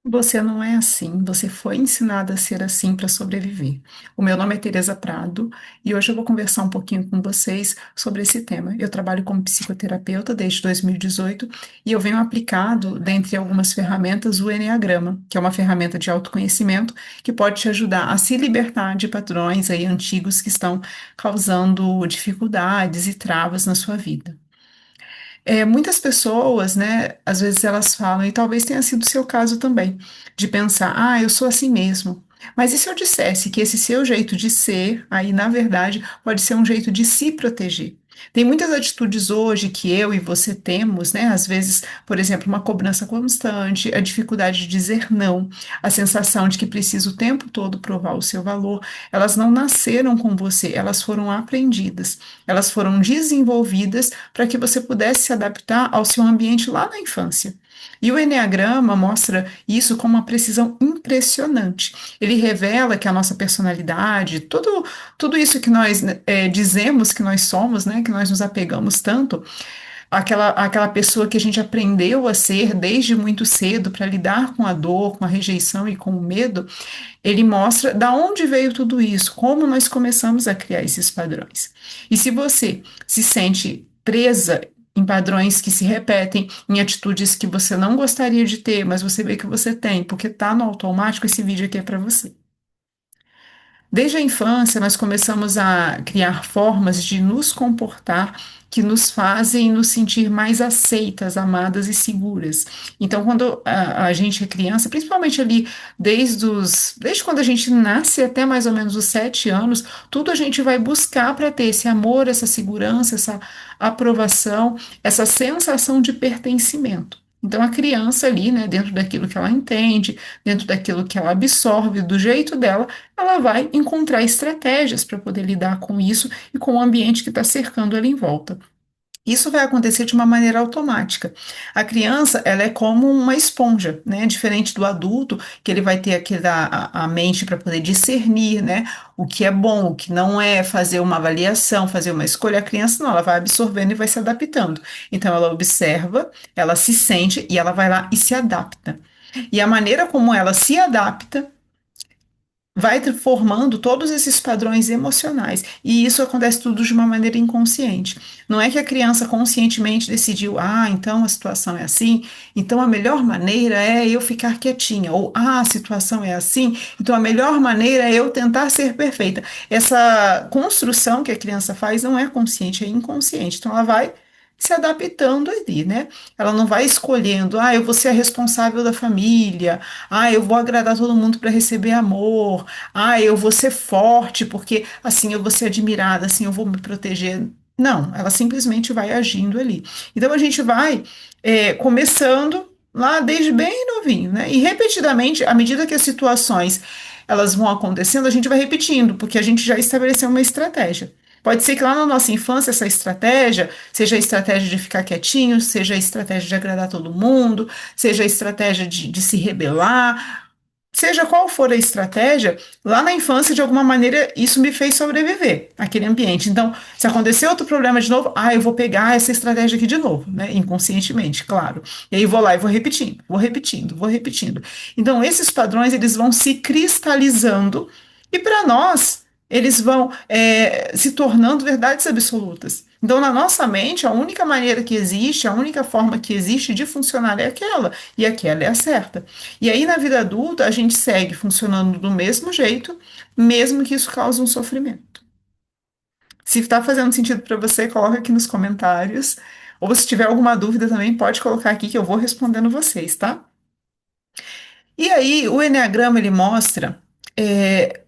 Você não é assim, você foi ensinada a ser assim para sobreviver. O meu nome é Tereza Prado e hoje eu vou conversar um pouquinho com vocês sobre esse tema. Eu trabalho como psicoterapeuta desde 2018 e eu venho aplicado, dentre algumas ferramentas, o Enneagrama, que é uma ferramenta de autoconhecimento que pode te ajudar a se libertar de padrões aí antigos que estão causando dificuldades e travas na sua vida. Muitas pessoas, né, às vezes elas falam, e talvez tenha sido o seu caso também, de pensar, ah, eu sou assim mesmo. Mas e se eu dissesse que esse seu jeito de ser, aí na verdade, pode ser um jeito de se proteger? Tem muitas atitudes hoje que eu e você temos, né? Às vezes, por exemplo, uma cobrança constante, a dificuldade de dizer não, a sensação de que precisa o tempo todo provar o seu valor. Elas não nasceram com você, elas foram aprendidas, elas foram desenvolvidas para que você pudesse se adaptar ao seu ambiente lá na infância. E o Enneagrama mostra isso com uma precisão impressionante. Ele revela que a nossa personalidade, tudo isso que nós dizemos que nós somos, né, que nós nos apegamos tanto, aquela pessoa que a gente aprendeu a ser desde muito cedo para lidar com a dor, com a rejeição e com o medo, ele mostra da onde veio tudo isso, como nós começamos a criar esses padrões. E se você se sente presa em padrões que se repetem, em atitudes que você não gostaria de ter, mas você vê que você tem, porque está no automático, esse vídeo aqui é para você. Desde a infância, nós começamos a criar formas de nos comportar que nos fazem nos sentir mais aceitas, amadas e seguras. Então, quando a gente é criança, principalmente ali desde quando a gente nasce até mais ou menos os 7 anos, tudo a gente vai buscar para ter esse amor, essa segurança, essa aprovação, essa sensação de pertencimento. Então, a criança ali, né, dentro daquilo que ela entende, dentro daquilo que ela absorve, do jeito dela, ela vai encontrar estratégias para poder lidar com isso e com o ambiente que está cercando ela em volta. Isso vai acontecer de uma maneira automática. A criança, ela é como uma esponja, né? Diferente do adulto, que ele vai ter a mente para poder discernir, né? O que é bom, o que não é, fazer uma avaliação, fazer uma escolha. A criança não, ela vai absorvendo e vai se adaptando. Então, ela observa, ela se sente e ela vai lá e se adapta. E a maneira como ela se adapta vai formando todos esses padrões emocionais. E isso acontece tudo de uma maneira inconsciente. Não é que a criança conscientemente decidiu, ah, então a situação é assim, então a melhor maneira é eu ficar quietinha, ou ah, a situação é assim, então a melhor maneira é eu tentar ser perfeita. Essa construção que a criança faz não é consciente, é inconsciente. Então ela vai se adaptando ali, né? Ela não vai escolhendo, ah, eu vou ser a responsável da família, ah, eu vou agradar todo mundo para receber amor, ah, eu vou ser forte porque assim eu vou ser admirada, assim eu vou me proteger. Não, ela simplesmente vai agindo ali. Então a gente vai começando lá desde bem novinho, né? E repetidamente, à medida que as situações elas vão acontecendo, a gente vai repetindo, porque a gente já estabeleceu uma estratégia. Pode ser que lá na nossa infância essa estratégia seja a estratégia de ficar quietinho, seja a estratégia de agradar todo mundo, seja a estratégia de se rebelar, seja qual for a estratégia, lá na infância, de alguma maneira, isso me fez sobreviver àquele ambiente. Então, se acontecer outro problema de novo, ah, eu vou pegar essa estratégia aqui de novo, né? Inconscientemente, claro. E aí vou lá e vou repetindo, vou repetindo, vou repetindo. Então, esses padrões, eles vão se cristalizando e para nós, eles vão se tornando verdades absolutas. Então, na nossa mente, a única maneira que existe, a única forma que existe de funcionar é aquela, e aquela é a certa. E aí, na vida adulta, a gente segue funcionando do mesmo jeito, mesmo que isso cause um sofrimento. Se está fazendo sentido para você, coloca aqui nos comentários. Ou se tiver alguma dúvida também, pode colocar aqui que eu vou respondendo vocês, tá? E aí, o Enneagrama, ele mostra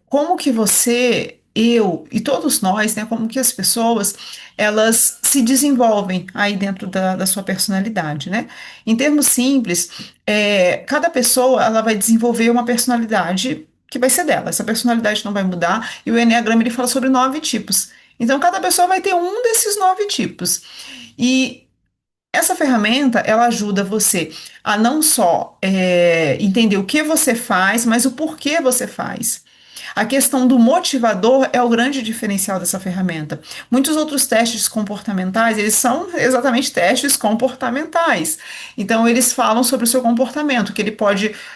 como que você, eu e todos nós, né, como que as pessoas, elas se desenvolvem aí dentro da sua personalidade, né? Em termos simples, cada pessoa, ela vai desenvolver uma personalidade que vai ser dela. Essa personalidade não vai mudar, e o Enneagrama, ele fala sobre 9 tipos. Então, cada pessoa vai ter um desses 9 tipos. E essa ferramenta, ela ajuda você a não só entender o que você faz, mas o porquê você faz. A questão do motivador é o grande diferencial dessa ferramenta. Muitos outros testes comportamentais, eles são exatamente testes comportamentais. Então, eles falam sobre o seu comportamento, que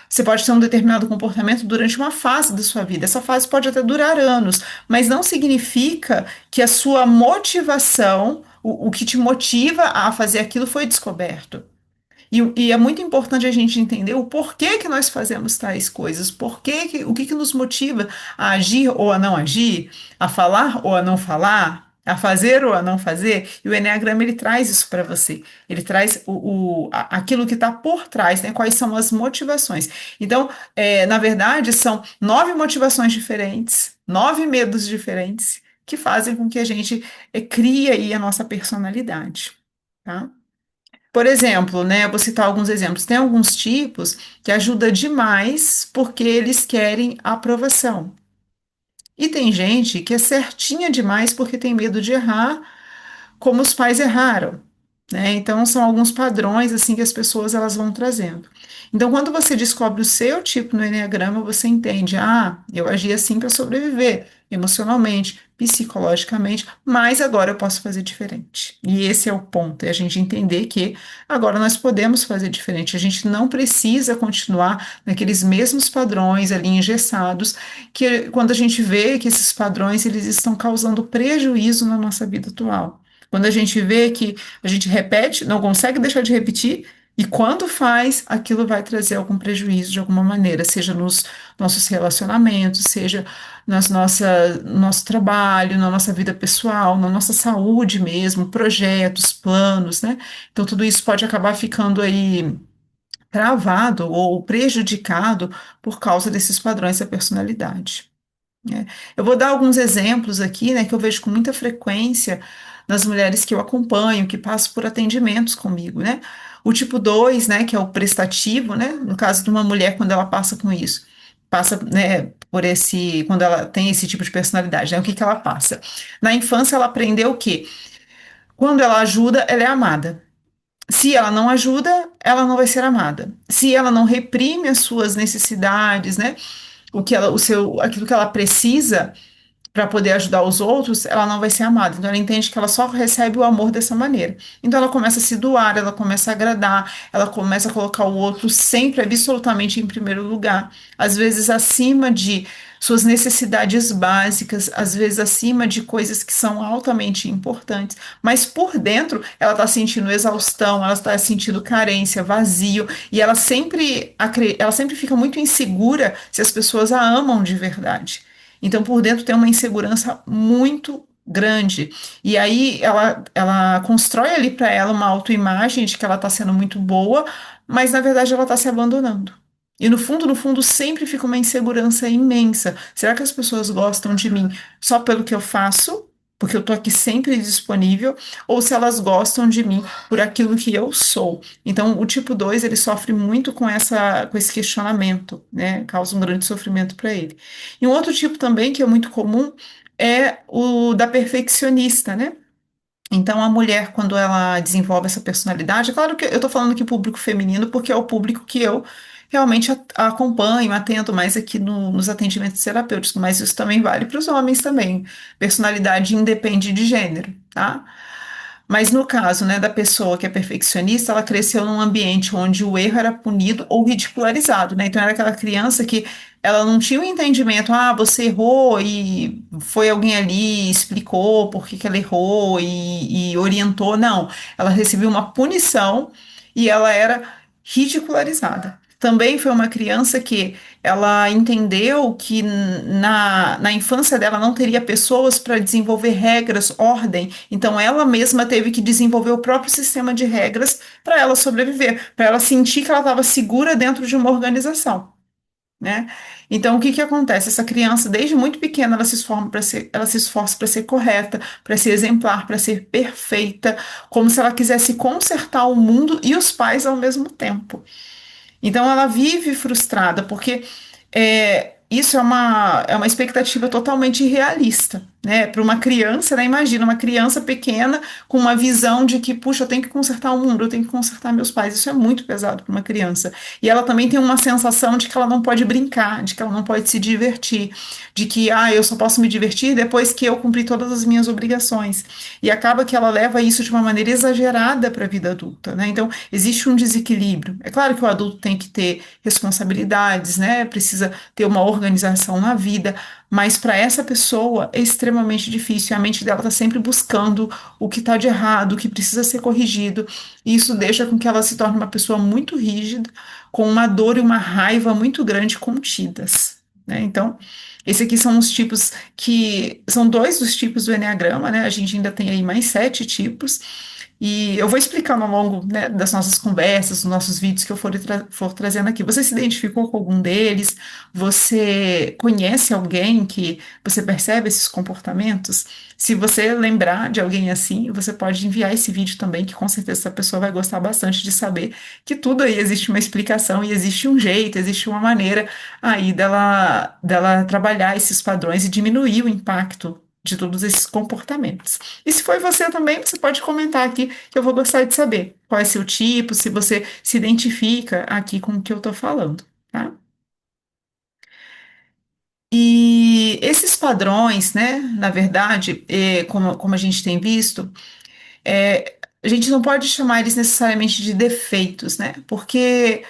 você pode ter um determinado comportamento durante uma fase da sua vida. Essa fase pode até durar anos, mas não significa que a sua motivação, o que te motiva a fazer aquilo foi descoberto. E é muito importante a gente entender o porquê que nós fazemos tais coisas, o que que nos motiva a agir ou a não agir, a falar ou a não falar, a fazer ou a não fazer. E o Eneagrama ele traz isso para você. Ele traz aquilo que está por trás, né? Quais são as motivações. Então, na verdade, são 9 motivações diferentes, 9 medos diferentes que fazem com que a gente crie aí a nossa personalidade, tá? Por exemplo, né, eu vou citar alguns exemplos. Tem alguns tipos que ajuda demais porque eles querem aprovação. E tem gente que é certinha demais porque tem medo de errar, como os pais erraram, né? Então são alguns padrões assim que as pessoas elas vão trazendo. Então quando você descobre o seu tipo no enneagrama, você entende, eu agi assim para sobreviver, emocionalmente, psicologicamente, mas agora eu posso fazer diferente. E esse é o ponto, é a gente entender que agora nós podemos fazer diferente. A gente não precisa continuar naqueles mesmos padrões ali engessados, que quando a gente vê que esses padrões eles estão causando prejuízo na nossa vida atual. Quando a gente vê que a gente repete, não consegue deixar de repetir, e quando faz, aquilo vai trazer algum prejuízo de alguma maneira, seja nos nossos relacionamentos, seja no nosso trabalho, na nossa vida pessoal, na nossa saúde mesmo, projetos, planos, né? Então, tudo isso pode acabar ficando aí travado ou prejudicado por causa desses padrões da personalidade, né? Eu vou dar alguns exemplos aqui, né, que eu vejo com muita frequência nas mulheres que eu acompanho, que passam por atendimentos comigo, né? O tipo 2, né, que é o prestativo, né? No caso de uma mulher, quando ela passa com isso, passa, né, quando ela tem esse tipo de personalidade, né? O que que ela passa? Na infância, ela aprendeu que quando ela ajuda, ela é amada. Se ela não ajuda, ela não vai ser amada. Se ela não reprime as suas necessidades, né? Aquilo que ela precisa para poder ajudar os outros, ela não vai ser amada. Então, ela entende que ela só recebe o amor dessa maneira. Então, ela começa a se doar, ela começa a agradar, ela começa a colocar o outro sempre, absolutamente em primeiro lugar. Às vezes, acima de suas necessidades básicas, às vezes acima de coisas que são altamente importantes, mas por dentro ela está sentindo exaustão, ela está sentindo carência, vazio, e ela sempre fica muito insegura se as pessoas a amam de verdade. Então, por dentro tem uma insegurança muito grande. E aí ela constrói ali para ela uma autoimagem de que ela está sendo muito boa, mas na verdade ela está se abandonando. E no fundo, sempre fica uma insegurança imensa. Será que as pessoas gostam de mim só pelo que eu faço? Porque eu tô aqui sempre disponível, ou se elas gostam de mim por aquilo que eu sou. Então, o tipo 2 ele sofre muito com esse questionamento, né? Causa um grande sofrimento para ele. E um outro tipo também que é muito comum é o da perfeccionista, né? Então, a mulher, quando ela desenvolve essa personalidade, é claro que eu estou falando aqui público feminino, porque é o público que eu realmente acompanho, atento mais aqui nos atendimentos terapêuticos, mas isso também vale para os homens também. Personalidade independe de gênero, tá? Mas no caso, né, da pessoa que é perfeccionista, ela cresceu num ambiente onde o erro era punido ou ridicularizado, né? Então era aquela criança que ela não tinha o entendimento, você errou e foi alguém ali, explicou por que que ela errou e orientou. Não, ela recebeu uma punição e ela era ridicularizada. Também foi uma criança que ela entendeu que na infância dela não teria pessoas para desenvolver regras, ordem, então ela mesma teve que desenvolver o próprio sistema de regras para ela sobreviver, para ela sentir que ela estava segura dentro de uma organização, né? Então o que que acontece? Essa criança, desde muito pequena, ela se esforça para ser correta, para ser exemplar, para ser perfeita, como se ela quisesse consertar o mundo e os pais ao mesmo tempo. Então ela vive frustrada, porque isso é uma expectativa totalmente irrealista. né? Para uma criança, né? Imagina uma criança pequena com uma visão de que, puxa, eu tenho que consertar o mundo, eu tenho que consertar meus pais. Isso é muito pesado para uma criança. E ela também tem uma sensação de que ela não pode brincar, de que ela não pode se divertir, de que, eu só posso me divertir depois que eu cumprir todas as minhas obrigações. E acaba que ela leva isso de uma maneira exagerada para a vida adulta, né? Então, existe um desequilíbrio. É claro que o adulto tem que ter responsabilidades, né? Precisa ter uma organização na vida, mas para essa pessoa é extremamente difícil. E a mente dela está sempre buscando o que está de errado, o que precisa ser corrigido. E isso deixa com que ela se torne uma pessoa muito rígida, com uma dor e uma raiva muito grande contidas, né? Então, esse aqui são os tipos que são dois dos tipos do enneagrama, né? A gente ainda tem aí mais 7 tipos. E eu vou explicando ao longo, né, das nossas conversas, dos nossos vídeos que eu for trazendo aqui. Você se identificou com algum deles? Você conhece alguém que você percebe esses comportamentos? Se você lembrar de alguém assim, você pode enviar esse vídeo também, que com certeza essa pessoa vai gostar bastante de saber que tudo aí existe uma explicação e existe um jeito, existe uma maneira aí dela trabalhar esses padrões e diminuir o impacto de todos esses comportamentos. E se foi você também, você pode comentar aqui que eu vou gostar de saber qual é seu tipo, se você se identifica aqui com o que eu estou falando, tá? E esses padrões, né, na verdade, como a gente tem visto, a gente não pode chamar eles necessariamente de defeitos, né? Porque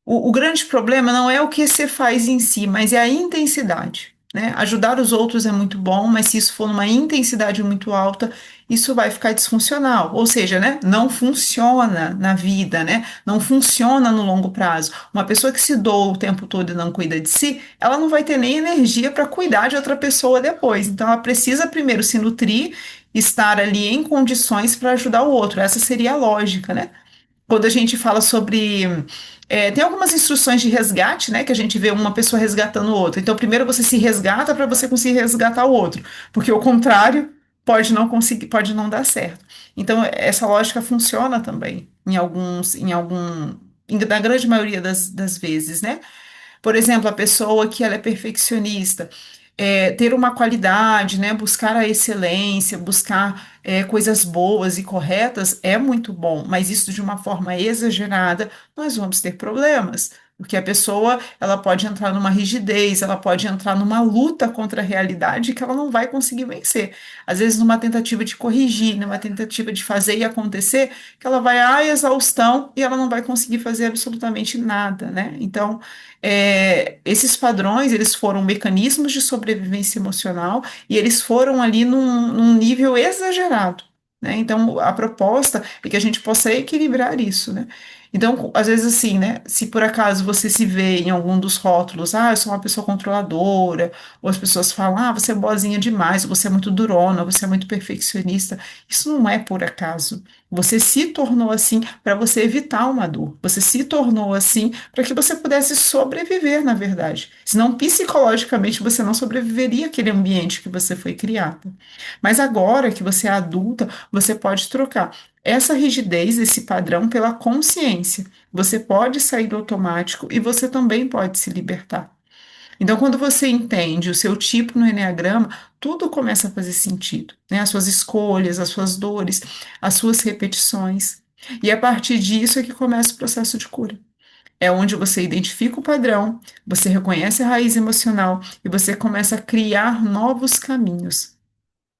o grande problema não é o que você faz em si, mas é a intensidade, né? Ajudar os outros é muito bom, mas se isso for numa intensidade muito alta, isso vai ficar disfuncional. Ou seja, né? Não funciona na vida, né? Não funciona no longo prazo. Uma pessoa que se doa o tempo todo e não cuida de si, ela não vai ter nem energia para cuidar de outra pessoa depois. Então, ela precisa primeiro se nutrir, estar ali em condições para ajudar o outro. Essa seria a lógica, né? Quando a gente fala sobre. Tem algumas instruções de resgate, né? Que a gente vê uma pessoa resgatando outra. Então, primeiro você se resgata para você conseguir resgatar o outro, porque o contrário pode não conseguir, pode não dar certo. Então, essa lógica funciona também na grande maioria das vezes, né? Por exemplo, a pessoa que ela é perfeccionista, ter uma qualidade, né, buscar a excelência, buscar coisas boas e corretas é muito bom, mas isso de uma forma exagerada, nós vamos ter problemas. Porque a pessoa, ela pode entrar numa rigidez, ela pode entrar numa luta contra a realidade que ela não vai conseguir vencer. Às vezes, numa tentativa de corrigir, numa tentativa de fazer e acontecer, que ela vai à exaustão e ela não vai conseguir fazer absolutamente nada, né? Então, esses padrões, eles foram mecanismos de sobrevivência emocional e eles foram ali num nível exagerado, né? Então, a proposta é que a gente possa equilibrar isso, né? Então, às vezes assim, né? Se por acaso você se vê em algum dos rótulos, eu sou uma pessoa controladora, ou as pessoas falam, você é boazinha demais, ou você é muito durona, ou você é muito perfeccionista, isso não é por acaso. Você se tornou assim para você evitar uma dor. Você se tornou assim para que você pudesse sobreviver, na verdade. Senão, psicologicamente, você não sobreviveria àquele ambiente que você foi criada. Mas agora que você é adulta, você pode trocar essa rigidez, esse padrão, pela consciência. Você pode sair do automático e você também pode se libertar. Então, quando você entende o seu tipo no enneagrama, tudo começa a fazer sentido, né? As suas escolhas, as suas dores, as suas repetições. E a partir disso é que começa o processo de cura. É onde você identifica o padrão, você reconhece a raiz emocional e você começa a criar novos caminhos.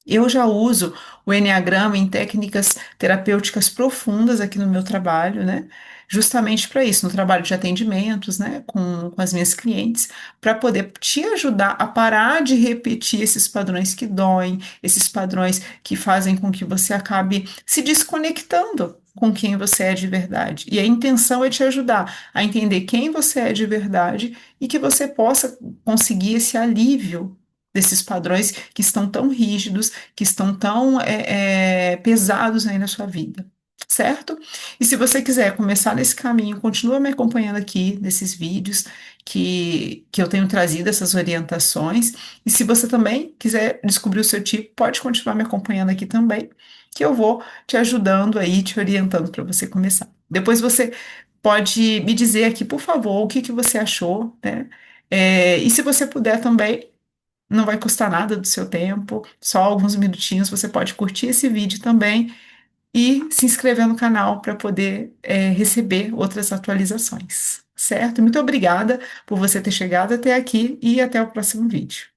Eu já uso o enneagrama em técnicas terapêuticas profundas aqui no meu trabalho, né? Justamente para isso, no trabalho de atendimentos, né, com as minhas clientes, para poder te ajudar a parar de repetir esses padrões que doem, esses padrões que fazem com que você acabe se desconectando com quem você é de verdade. E a intenção é te ajudar a entender quem você é de verdade e que você possa conseguir esse alívio desses padrões que estão tão rígidos, que estão tão pesados aí na sua vida, certo? E se você quiser começar nesse caminho, continua me acompanhando aqui nesses vídeos que eu tenho trazido essas orientações. E se você também quiser descobrir o seu tipo, pode continuar me acompanhando aqui também, que eu vou te ajudando aí, te orientando para você começar. Depois você pode me dizer aqui, por favor, o que que você achou, né? E se você puder também Não vai custar nada do seu tempo, só alguns minutinhos. Você pode curtir esse vídeo também e se inscrever no canal para poder receber outras atualizações, certo? Muito obrigada por você ter chegado até aqui e até o próximo vídeo.